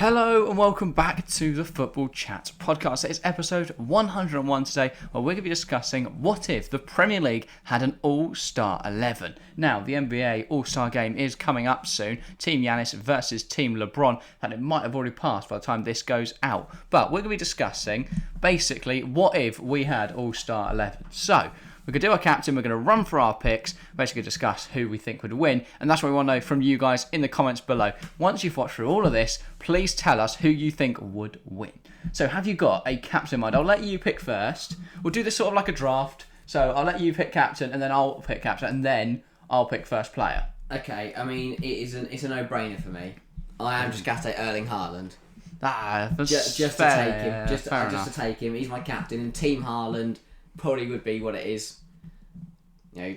Hello and welcome back to the Football Chat podcast. It's episode 101 today, where we're going to be discussing what if the Premier League had an all-star 11. Now, the NBA all-star game is coming up soon. Team Giannis versus Team LeBron, and it might have already passed by the time this goes out. But we're going to be discussing, basically, what if we had all-star 11. So, we're going to do our captain, we're going to run through our picks, basically discuss who we think would win, and that's what we want to know from you guys in the comments below. Once you've watched through all of this, please tell us who you think would win. So have you got a captain in mind? I'll let you pick first. We'll do this sort of like a draft. So I'll let you pick captain, and then I'll pick captain, and then I'll pick first player. Okay, I mean, it's a no-brainer for me. I am just going to take Erling Haaland. Just to take him. Just to take him. He's my captain, and Team Haaland probably would be what it is. You know,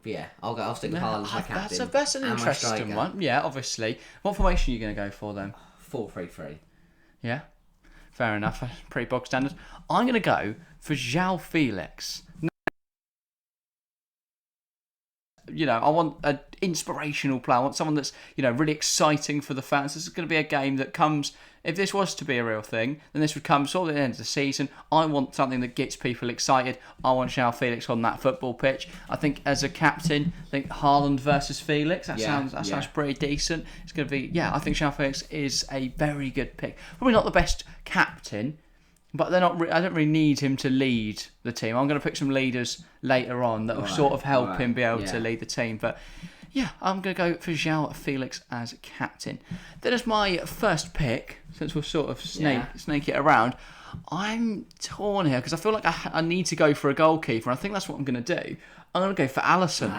but yeah, I'll stick with Haaland as my captain. That's an interesting one. Yeah, obviously. What formation are you going to go for then? 4-3-3. Yeah, fair enough. Pretty bog standard. I'm going to go for João Felix. You know, I want an inspirational player. I want someone that's, you know, really exciting for the fans. This is going to be a game that comes, if this was to be a real thing, then this would come sort of at the end of the season. I want something that gets people excited. I want João Felix on that football pitch. I think as a captain, I think Haaland versus Felix, that sounds pretty decent. It's going to be, I think João Felix is a very good pick. Probably not the best captain, but they're not. I don't really need him to lead the team. I'm going to pick some leaders later on that will sort of help him be able to lead the team. But yeah, I'm going to go for João Felix as captain. Then as my first pick, since we'll sort of snake it around, I'm torn here because I feel like I need to go for a goalkeeper. And I think that's what I'm going to do. I'm going to go for Alisson.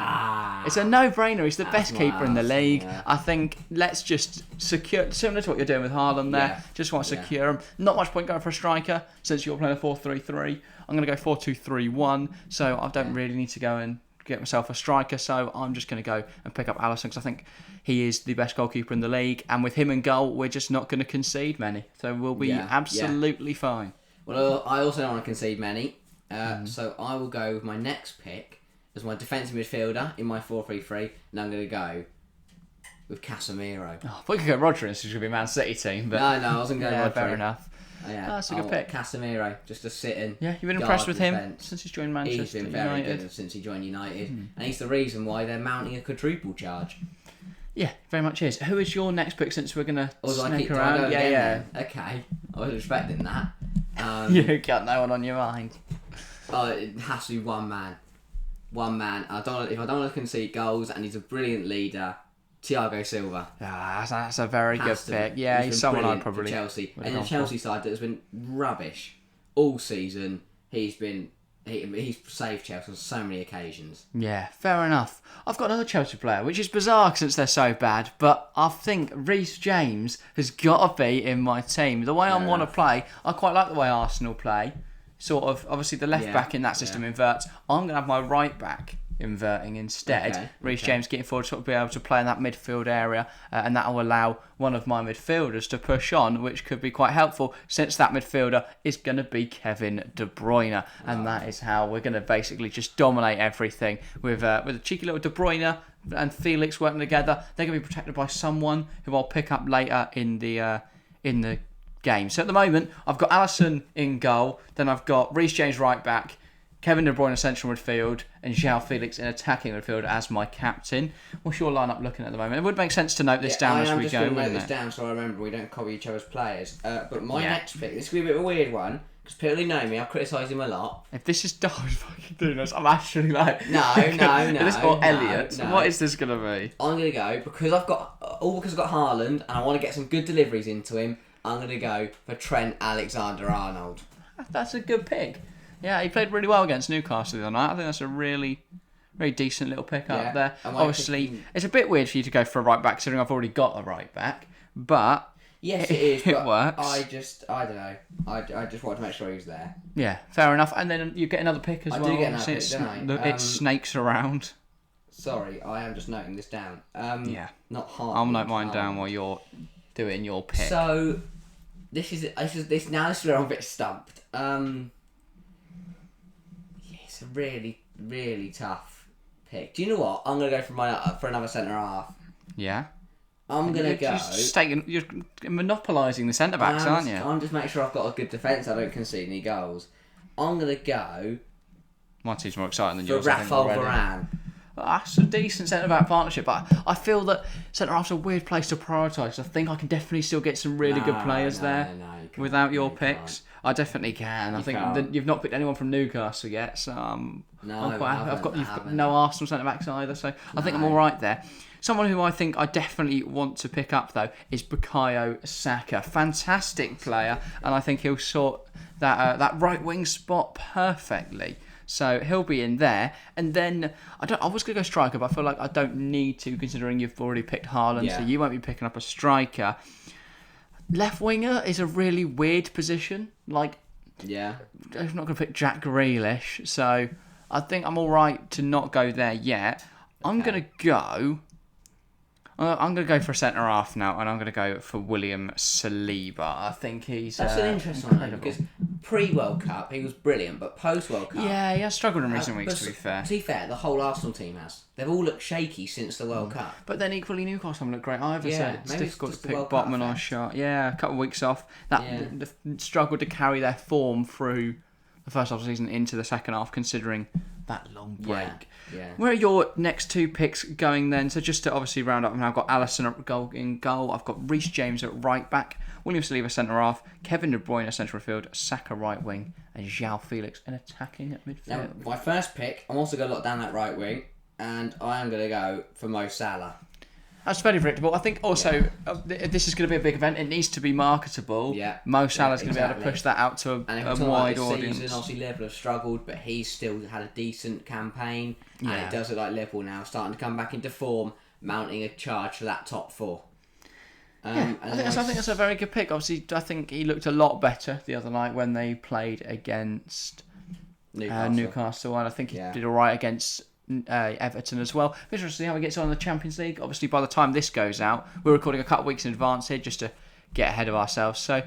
It's a no-brainer. He's the best keeper in the league. Yeah. I think let's just secure, similar to what you're doing with Haaland there. Yeah. Just want to secure him. Not much point going for a striker since you're playing a 4-3-3. I'm going to go 4-2-3-1. So I don't really need to go and get myself a striker. So I'm just going to go and pick up Alisson because I think he is the best goalkeeper in the league. And with him in goal, we're just not going to concede many. So we'll be absolutely fine. Well, I also don't want to concede many. So I will go with my next pick as my defensive midfielder in my 4-3-3, and I'm going to go with Casemiro. Oh, we could go Rodri, this is going to be a Man City team. But no, I wasn't going Rodri. Fair enough. That's a good pick. Casemiro, just to sit in. Yeah, you've been impressed with him since he's joined Manchester United. He's been very good since he joined United, and he's the reason why they're mounting a quadruple charge. Yeah, very much is. Who is your next pick since we're going to snake around? Okay, I was expecting that. You got no one on your mind. It has to be one man. One man. If I don't want to concede goals, and he's a brilliant leader, Thiago Silva. That's a very good pick. Yeah, he's someone I'd probably Chelsea. And the Chelsea side that has been rubbish all season. He's saved Chelsea on so many occasions. Yeah, fair enough. I've got another Chelsea player, which is bizarre since they're so bad, but I think Reece James has got to be in my team. The way I want to play, I quite like the way Arsenal play. Sort of, obviously the left back in that system inverts. I'm going to have my right back inverting instead. Reece James getting forward to sort of be able to play in that midfield area, and that will allow one of my midfielders to push on, which could be quite helpful since that midfielder is going to be Kevin De Bruyne, and that is how we're going to basically just dominate everything with a cheeky little De Bruyne and Felix working together. They're going to be protected by someone who I'll pick up later in the game. So at the moment, I've got Alisson in goal, then I've got Reece James right back, Kevin De Bruyne in central midfield, and João Felix in attacking midfield as my captain. What's your lineup looking at the moment? It would make sense to note this down as we go, wouldn't it? I'm just going to note this down so I remember we don't copy each other's players. But my next pick, this is going to be a bit of a weird one, because people who know me, I criticise him a lot. If this is Darwin fucking doing this, I'm actually like... No. This or Elliot. What is this going to be? I'm going to go, because I've got Haaland, and I want to get some good deliveries into him, I'm going to go for Trent Alexander-Arnold. That's a good pick. Yeah, he played really well against Newcastle the other night. I think that's a really, really decent little pick up there. Obviously, it's a bit weird for you to go for a right back, considering I've already got a right back. But yes, it is. It works. I don't know. I just wanted to make sure he was there. Yeah, fair enough. And then you get another pick as well. I do get another pick, don't I? It snakes around. Sorry, I am just noting this down. Not hard. I'll note mine down while you're doing your pick. So this is where I'm a bit stumped. It's a really, really tough pick. Do you know what? I'm gonna go for another centre half. Yeah. I'm going to go... You're monopolising the centre-backs, aren't you? I'm just making sure I've got a good defence. I don't concede any goals. I'm going to go... My team's more exciting than for yours, Rafael I think, Varane. That's a decent centre-back partnership, but I feel that centre-half's a weird place to prioritise. I think I can definitely still get some really good players there without your picks. I definitely can. I think you've not picked anyone from Newcastle yet, so I'm quite happy. You've got no Arsenal centre-backs either, so I think I'm all right there. Someone who I think I definitely want to pick up, though, is Bukayo Saka. Fantastic player, and I think he'll sort that right wing spot perfectly. So he'll be in there. And then, I was going to go striker, but I feel like I don't need to, considering you've already picked Haaland, so you won't be picking up a striker. Left winger is a really weird position. I'm not going to pick Jack Grealish, so I think I'm all right to not go there yet. Okay. I'm going to go for a centre half now, and I'm going to go for William Saliba. I think he's that's an interesting one because pre-World Cup he was brilliant, but post-World Cup he has struggled in recent weeks. To be fair, the whole Arsenal team has. They've all looked shaky since the World Cup. But then equally Newcastle haven't looked great either. So it's difficult to pick Botman or shot. Yeah, a couple of weeks off. That struggled to carry their form through the first half of the season into the second half, considering that long break. Yeah. Where are your next two picks going then? So just to obviously round up, I've got Alisson in goal. I've got Reece James at right back, William Saliba centre half, Kevin De Bruyne central field, Saka right wing, and João Felix in attacking at midfield. Now, my first pick, I'm also going to lock down that right wing, and I am going to go for Mo Salah. That's very predictable. I think also this is going to be a big event. It needs to be marketable. Yeah. Mo Salah's going to be able to push that out to a wide audience. Season, obviously Liverpool have struggled, but he's still had a decent campaign. And it does look like Liverpool now starting to come back into form, mounting a charge for that top four. I think that's a very good pick. Obviously, I think he looked a lot better the other night when they played against Newcastle, and I think he did all right against Everton as well. Interesting to see how he gets on in the Champions League. Obviously, by the time this goes out, we're recording a couple of weeks in advance here just to get ahead of ourselves. So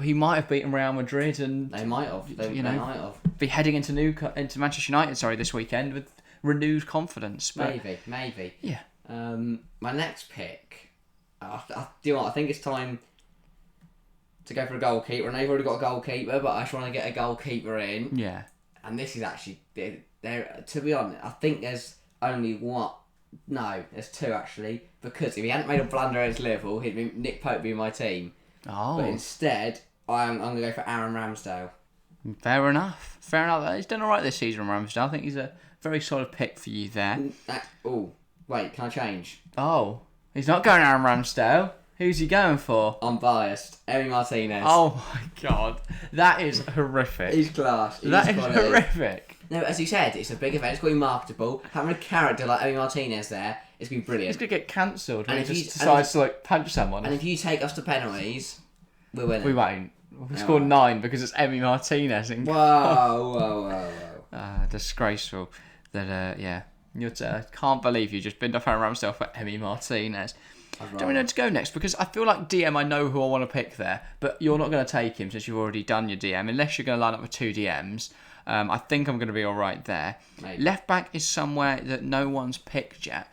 he might have beaten Real Madrid, and they might have. They might have. Be heading into Manchester United, this weekend with renewed confidence. But, maybe. Yeah. My next pick. Do you know what? I think it's time to go for a goalkeeper, and they've already got a goalkeeper, but I just want to get a goalkeeper in. Yeah. And this is actually there. To be honest, I think there's only one. No, there's two actually. Because if he hadn't made a blunder against Liverpool, Nick Pope would be in my team. Oh. But instead, I'm going to go for Aaron Ramsdale. Fair enough. He's done all right this season, Ramsdale. I think he's a very solid pick for you there. Wait, can I change? Oh, he's not going Aaron Ramsdale. Who's he going for? I'm biased. Emi Martinez. Oh my god, that is horrific. He's class. That is horrific. No, as you said, it's a big event. It's going to be marketable. Having a character like Emi Martinez there, it's going to be brilliant. It's going to get cancelled when he just decides to punch someone. And if you take us to penalties, we're winning. We won't. We'll score 9 because it's Emi Martinez. Whoa. Disgraceful. That can't believe you just binned off Aaron Ramsdale for Emi Martinez. Do we know to go next? Because I feel like DM, I know who I want to pick there, but you're not going to take him since you've already done your DM, unless you're going to line up with 2 DMs. I think I'm going to be all right there. Maybe. Left back is somewhere that no one's picked yet.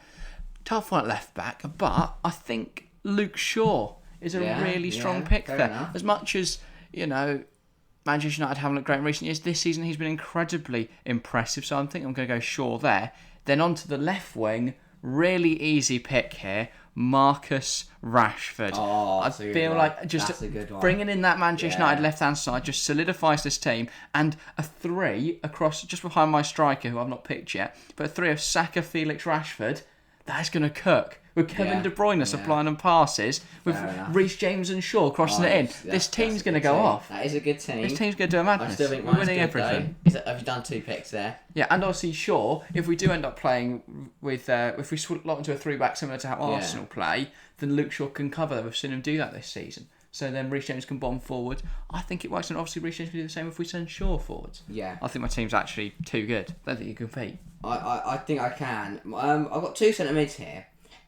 Tough one at left back, but I think Luke Shaw is a really strong pick there. Enough. As much as, Manchester United haven't looked great in recent years, this season he's been incredibly impressive, so I think I'm going to go Shaw there. Then on to the left wing, really easy pick here, Marcus Rashford. I feel like just bringing in that Manchester United left-hand side just solidifies this team, and a 3 across just behind my striker, who I've not picked yet, but a 3 of Saka, Felix, Rashford, that's going to cook. With Kevin De Bruyne supplying them passes, with Reece James and Shaw crossing it in. This team's going to go off. That is a good team. This team's going to do a madness. I still think we're winning everything. Have you done 2 picks there? Yeah, and obviously Shaw, if we do end up playing with, if we slot into a 3-back similar to how Arsenal play, then Luke Shaw can cover them. We've seen him do that this season. So then Reece James can bomb forward. I think it works, and obviously Reece James can do the same if we send Shaw forwards. Yeah. I think my team's actually too good. I don't think you can compete. I think I can. I've got 2 centre mids here.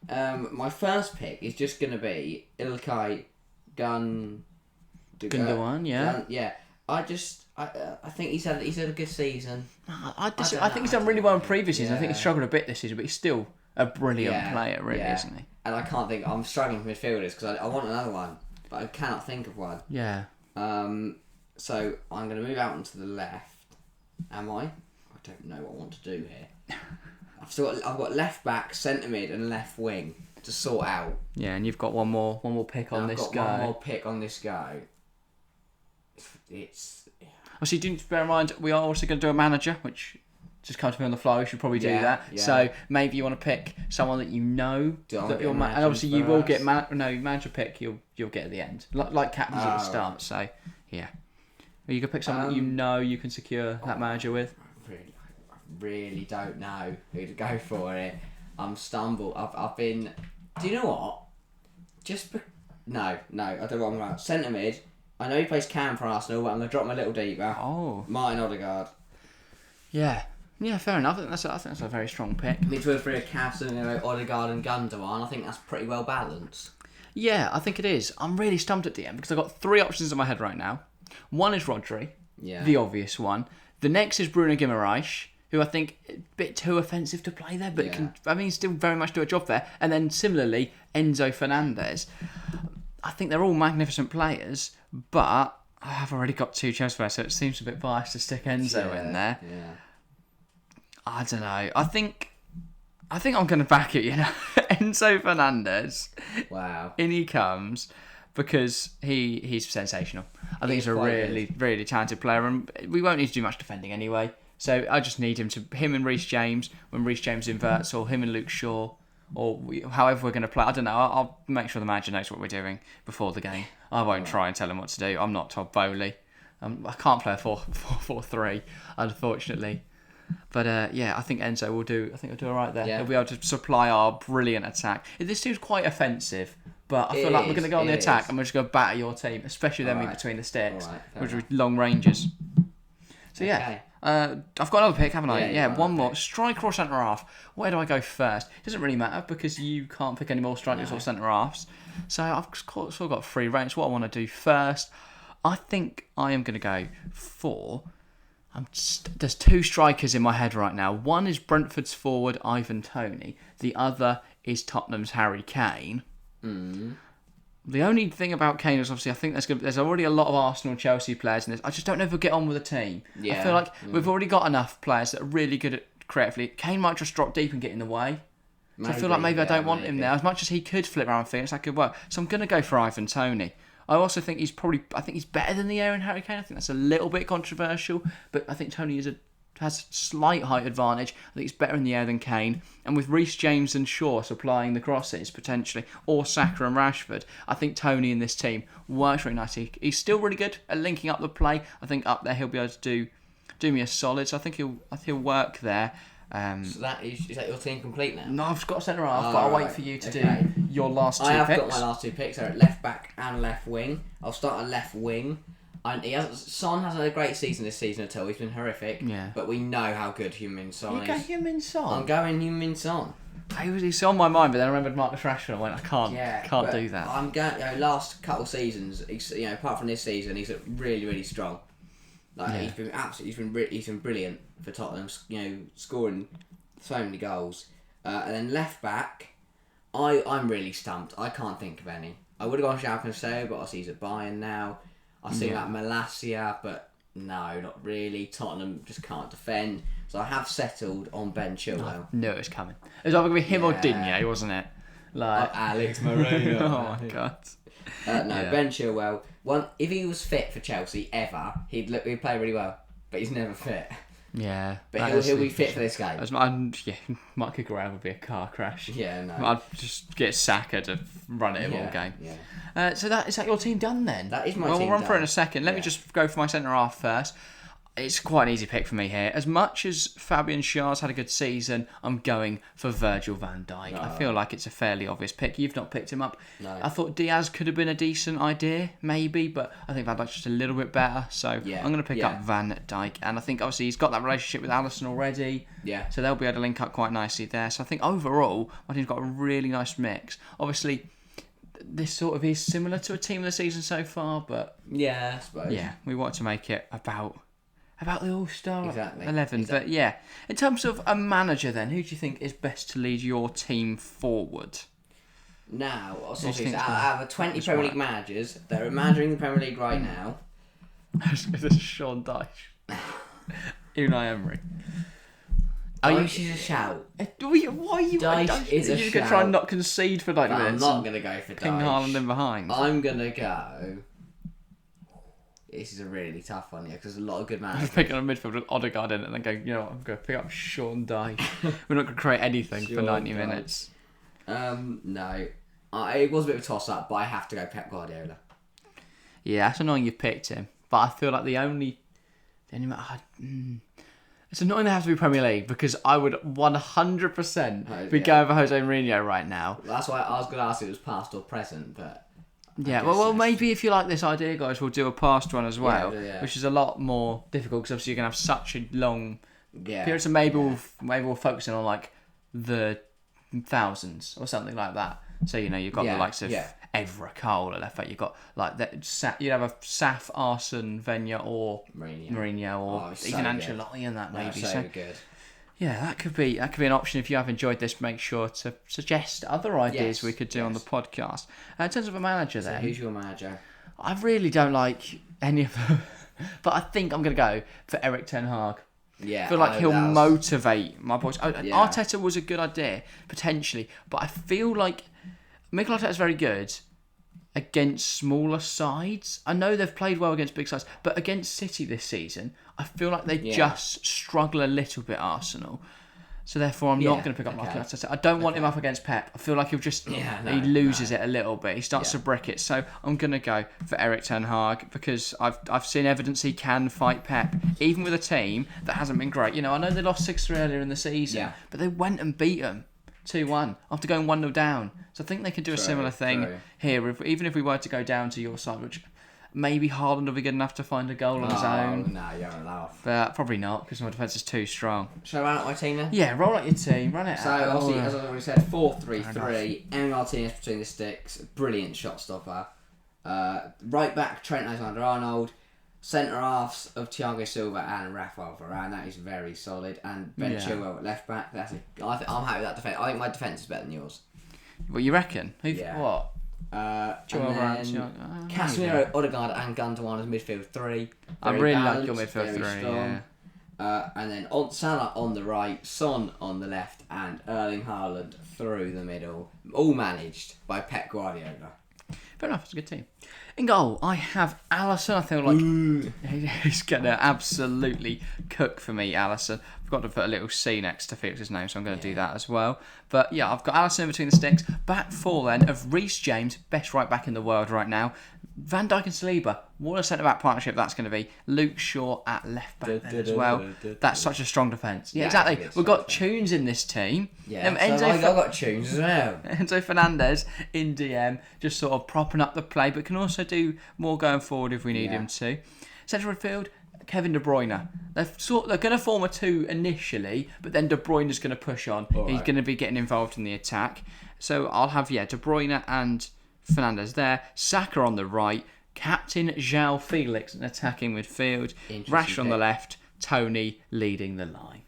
My first pick is just going to be Ilkay Gundogan. I think he's had a good season. I think he's done really well in previous seasons. I think he's struggled a bit this season, but he's still a brilliant player, really, isn't he? And I can't think. I'm struggling with midfielders because I want another one, but I cannot think of one. Yeah. So I'm going to move out onto the left. Am I? I don't know what I want to do here. I've got left back, centre mid, and left wing to sort out. Yeah, and you've got one more pick on this go. One more pick on this go. It's. Obviously, do bear in mind we are also going to do a manager, which just comes to me on the fly. We should probably do that. Yeah. So maybe you want to pick someone that you know that you'll and obviously you will get manager pick. You'll get at the end, like captains at the start. So yeah, you can pick someone that you know you can secure that manager with. I really don't know who to go for it. I'm stumbled. I've been. Do you know what? No. I don't know what I'm about. Centre mid. I know he plays Cam for Arsenal, but I'm going to drop my little deeper. Oh. Martin Odegaard. Yeah, fair enough. I think that's a very strong pick. Midfield for a Castle, Odegaard and Gundogan. I think that's pretty well balanced. Yeah, I think it is. I'm really stumped at the end because I've got 3 options in my head right now. One is Rodri, the obvious one. The next is Bruno Guimaraes, who I think a bit too offensive to play there, but can still very much do a job there. And then similarly, Enzo Fernandez. I think they're all magnificent players, but I have already got 2 Chelsea players, so it seems a bit biased to stick Enzo in there. Yeah. I don't know. I think I'm going to back it, Enzo Fernandez. Wow. In he comes because he's sensational. I think he's a really, really talented player, and we won't need to do much defending anyway. So I just need him and Reece James, when Reece James inverts, or him and Luke Shaw, or however we're going to play. I don't know. I'll make sure the manager knows what we're doing before the game. I won't try and tell him what to do. I'm not Todd Bowley. I can't play a 4-4-3, unfortunately. But I think Enzo will do. I think he'll do all right there. He'll be able to supply our brilliant attack. This seems quite offensive, but I feel like we're going to go on the attack and we're just going to batter your team, especially them in between the sticks, which are long ranges. So I've got another pick, haven't I? Yeah, one more. Striker or centre half? Where do I go first? It doesn't really matter because you can't pick any more strikers or centre halves. So I've sort of got free reign. It's what I want to do first. I think I am going to go for. There's 2 strikers in my head right now. One is Brentford's forward Ivan Toney. The other is Tottenham's Harry Kane. The only thing about Kane is obviously I think there's already a lot of Arsenal and Chelsea players in this. I just don't know if we'll get on with the team. I feel like we've already got enough players that are really good at creatively. Kane might just drop deep and get in the way. So I feel like maybe I don't want him there. As much as he could flip around things, that could work. So I'm going to go for Ivan Toney. I also think he's better than the air in Harry Kane. I think that's a little bit controversial, but I think Toney has a slight height advantage. I think he's better in the air than Kane. And with Reece James and Shaw supplying the crosses, potentially, or Saka and Rashford, I think Toney in this team works really nicely. He's still really good at linking up the play. I think up there he'll be able to do me a solid, so I think he'll work there. So is that your team complete now? No, I've got a centre half, but I'll wait for you to do your last 2 picks. I have got my last 2 picks. They're at left back and left wing. I'll start at left wing. Son hasn't had a great season this season at all. He's been horrific. Yeah. But we know how good Heung-min Son is. You go Heung-min Son? I'm going Heung-min Son. He's on my mind, but then I remembered Marcus Rashford. I went, I can't do that. I'm going. Last couple of seasons, apart from this season, he's really, really strong. He's been brilliant for Tottenham. Scoring so many goals. And then left back, I'm really stumped. I can't think of any. I would have gone João Cancelo, but obviously he's at Bayern now. I see that Malacia, but no, not really. Tottenham just can't defend. So I have settled on Ben Chilwell. I knew it was coming. It was either going to be him or Digne, wasn't it? Alex Moreno. Oh my God. Ben Chilwell. If he was fit for Chelsea ever, he'd play really well. But he's never fit. Yeah. But he'll be fit for this game. Might kick around would be a car crash. Yeah, no. I'd just get Saka to run it all game. Yeah. So is that your team done then? That is my team We'll run done. for it in a second. Let me just go for my centre half first. It's quite an easy pick for me here. As much as Fabian Schär's had a good season, I'm going for Virgil van Dijk. I feel like it's a fairly obvious pick. You've not picked him up. No. I thought Diaz could have been a decent idea, maybe, but I think Van Dijk's just a little bit better. So I'm going to pick up Van Dijk. And I think obviously he's got that relationship with Alisson already. Yeah. So they'll be able to link up quite nicely there. So I think overall, my team's got a really nice mix. Obviously, this sort of is similar to a team of the season so far, but yeah, I suppose. Yeah, we want to make it about about the All-Star Exactly. 11. But yeah, in terms of a manager then, who do you think is best to lead your team forward? Now, do you think's out of the 20 Premier League managers that are managing the Premier League right now... This is Sean Dyche. Unai Emery. Dyche is a shout. Why are you... Dyche is a You're going to try shout. and not concede for 90 I'm minutes? not going to go for Ping Dyche. Haaland in behind. I'm going to go... This is a really tough one here because there's a lot of good managers. Picking a midfield with Odegaard in it and then going, you know what, I'm going to pick up Sean Dyche. We're not going to create anything for 90 minutes. No. It was a bit of a toss-up, but I have to go Pep Guardiola. Yeah, that's annoying you picked him. But I feel like it's annoying they have to be Premier League because I would 100% be going for Jose Mourinho right now. That's why I was going to ask if it was past or present, but... Yeah, well, maybe if you like this idea, guys, we'll do a past one as well, Yeah. which is a lot more difficult because obviously you're going to have such a long period. So maybe we'll focus in on like the thousands or something like that. So you've got the likes of Evra, Cole at left back. You've got like that. You'd have a Saf, Arsene, Wenger, or Mourinho, or even Ancelotti in that maybe. So good. Yeah, that could be an option. If you have enjoyed this, make sure to suggest other ideas we could do on the podcast. In terms of a manager, then, who's your manager? I really don't like any of them, but I think I'm going to go for Eric Ten Hag. Yeah, I feel like he'll motivate my boys. Arteta was a good idea potentially, but I feel like Mikel Arteta is very good against smaller sides. I know they've played well against big sides, but against City this season, I feel like they just struggle a little bit, Arsenal. So therefore, I'm not going to pick up Mikel Arteta. I don't want him up against Pep. I feel like he'll just he loses it a little bit. He starts to brick it. So I'm going to go for Eric Ten Hag because I've seen evidence he can fight Pep, even with a team that hasn't been great. I know they lost 6-3 earlier in the season, but they went and beat them 2-1 after going 1-0 down. So I think they could do a similar thing here, even if we were to go down to your side, which maybe Haaland will be good enough to find a goal on his own. No, you're having a laugh. But probably not, because my defence is too strong. Shall I run out my team then? Yeah, roll out your team, run it So, out. obviously, as I already said, 4-3-3. Emi Martinez between the sticks. Brilliant shot stopper. Right back, Trent Alexander-Arnold. Centre halves of Thiago Silva and Rafael Varane. That is very solid. And Ben Chilwell at left back. I'm happy with that defence. I think my defence is better than yours. What you reckon? What? Casemiro, Odegaard and Gundogan as midfield 3. I really like your midfield 3, strong. And then Salah on the right, Son on the left, and Erling Haaland through the middle. All managed by Pep Guardiola. Fair enough, it's a good team. In goal, I have Alisson. I feel like he's going to absolutely cook for me, Alisson. I've got to put a little C next to Felix's name, so I'm going to do that as well. But yeah, I've got Alisson in between the sticks. Back four then of Reece James, best right back in the world right now. Van Dijk and Saliba, what a centre-back partnership that's going to be. Luke Shaw at left-back then as well. That's such a strong defence. Yeah, exactly. We've got tunes in this team. Yeah, I've got tunes as well. Enzo Fernandez in DM, just sort of propping up the play, but can also do more going forward if we need him to. Central midfield, Kevin De Bruyne. They're going to form a 2 initially, but then De Bruyne is going to push on. He's going to be getting involved in the attack. So I'll have, De Bruyne and Fernandez there, Saka on the right, captain João Felix in attacking midfield, Rashford on the left, Tony leading the line.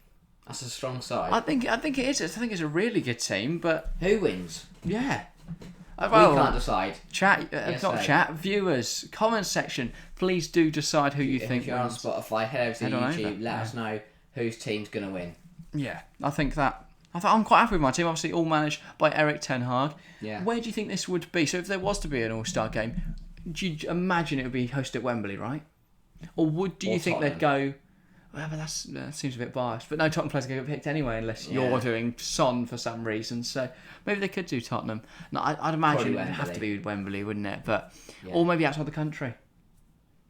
That's a strong side. I think it is. I think it's a really good team, but who wins? Yeah. We can't decide. Chat, viewers, comment section. Please do decide who you think if you're wins. on Spotify, head over to YouTube. Let us know whose team's going to win. Yeah, I'm quite happy with my team. Obviously, all managed by Eric Ten Hag. Yeah. Where do you think this would be? So, if there was to be an All-Star game, do you imagine it would be hosted at Wembley, right? Or do you think they'd go? Well, but that seems a bit biased. But no, Tottenham players are going to get picked anyway, unless you're doing Son for some reason. So maybe they could do Tottenham. No, I'd imagine it would have to be Wembley, wouldn't it? But or maybe outside the country.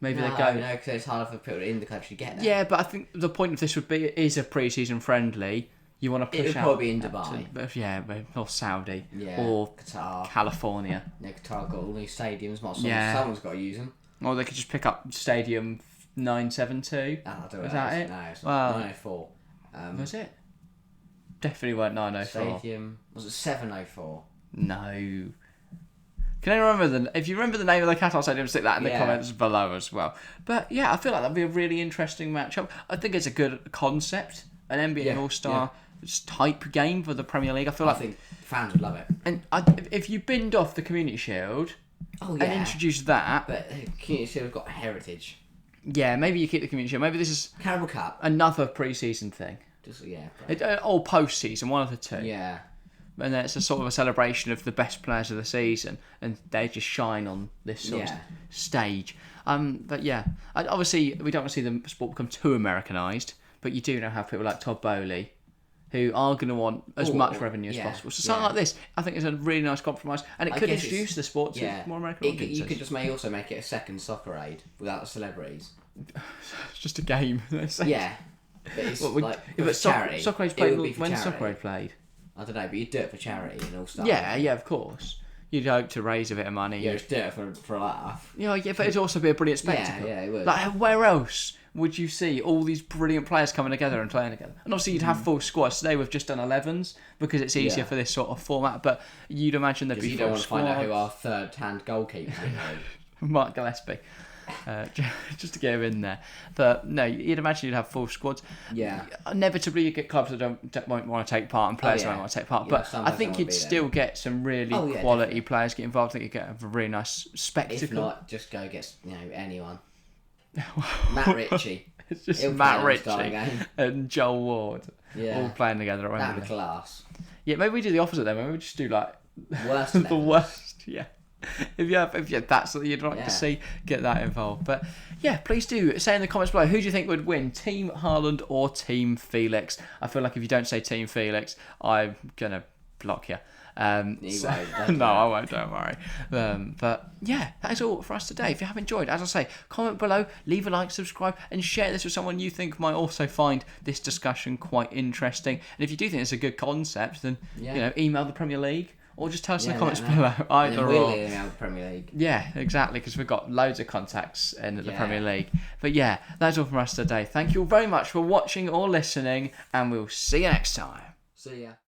Maybe they go. No, because it's harder for people in the country to get there. Yeah, but I think the point of this would be it is a pre-season friendly. You want to push out. It would probably be in Dubai. Or Saudi. Yeah. Or Qatar. California. Yeah, Qatar got all these stadiums. Someone's got to use them. Or they could just pick up Stadium 972. Is that it? No, it's 904. Was it? Definitely weren't 904. Stadium. Was it 704? No. Can anyone remember if you remember the name of the Qatar Stadium, stick that in the comments below as well. But yeah, I feel like that'd be a really interesting matchup. I think it's a good concept, an NBA All-Star type game for the Premier League. I think fans would love it. And if you binned off the Community Shield and introduced that, but Community Shield have got heritage. Yeah, maybe you keep the Community Shield. Maybe this is Carabao Cup, another pre-season thing. Or post-season, one of the two. Yeah. And then it's a sort of a celebration of the best players of the season, and they just shine on this sort of stage. But yeah, obviously we don't want to see the sport become too Americanised, but you do now have people like Todd Bowley, who are going to want as much revenue as possible. So something like this, I think, is a really nice compromise, and it could introduce the sport to more American audiences. You could just also make it a second Soccer Aid without the celebrities. It's just a game. Yeah. But it's charity. Soccer Aid's played when Soccer Aid played. I don't know, but you'd do it for charity and all stuff. Yeah, of course. You'd hope to raise a bit of money. Yeah, just do it for a laugh. Yeah, but it'd also be a brilliant spectacle. Yeah, it would. Like, where else would you see all these brilliant players coming together and playing together? And obviously you'd have full squads. Today we've just done 11s because it's easier for this sort of format, but you'd imagine there'd be full squads. You don't want to find out who our third-hand goalkeeper is. Mark Gillespie. Just to get him in there. But no, you'd imagine you'd have full squads. Yeah. Inevitably you get clubs that won't want to take part and players won't want to take part. But I think you'd still get some really quality players get involved. I think you'd get a really nice spectacle. If not, just go get anyone. Matt Ritchie. It's just Matt Ritchie and Joel Ward all playing together at Wembley. That'd be class. Yeah, maybe we do the opposite then. Maybe we just do like worst the worst. Yeah. If that's what you'd like to see, get that involved. But yeah, please do say in the comments below, who do you think would win, Team Haaland or Team Felix? I feel like if you don't say Team Felix, I'm gonna block you. No, I won't, don't worry. But yeah, that is all for us today. If you have enjoyed, as I say, comment below, leave a like, subscribe, and share this with someone you think might also find this discussion quite interesting. And if you do think it's a good concept, then email the Premier League. Or just tell us in the comments below. Either or. Email the Premier League. Yeah, exactly, because we've got loads of contacts in the Premier League. But yeah, that's all from us today. Thank you all very much for watching or listening, and we'll see you next time. See ya.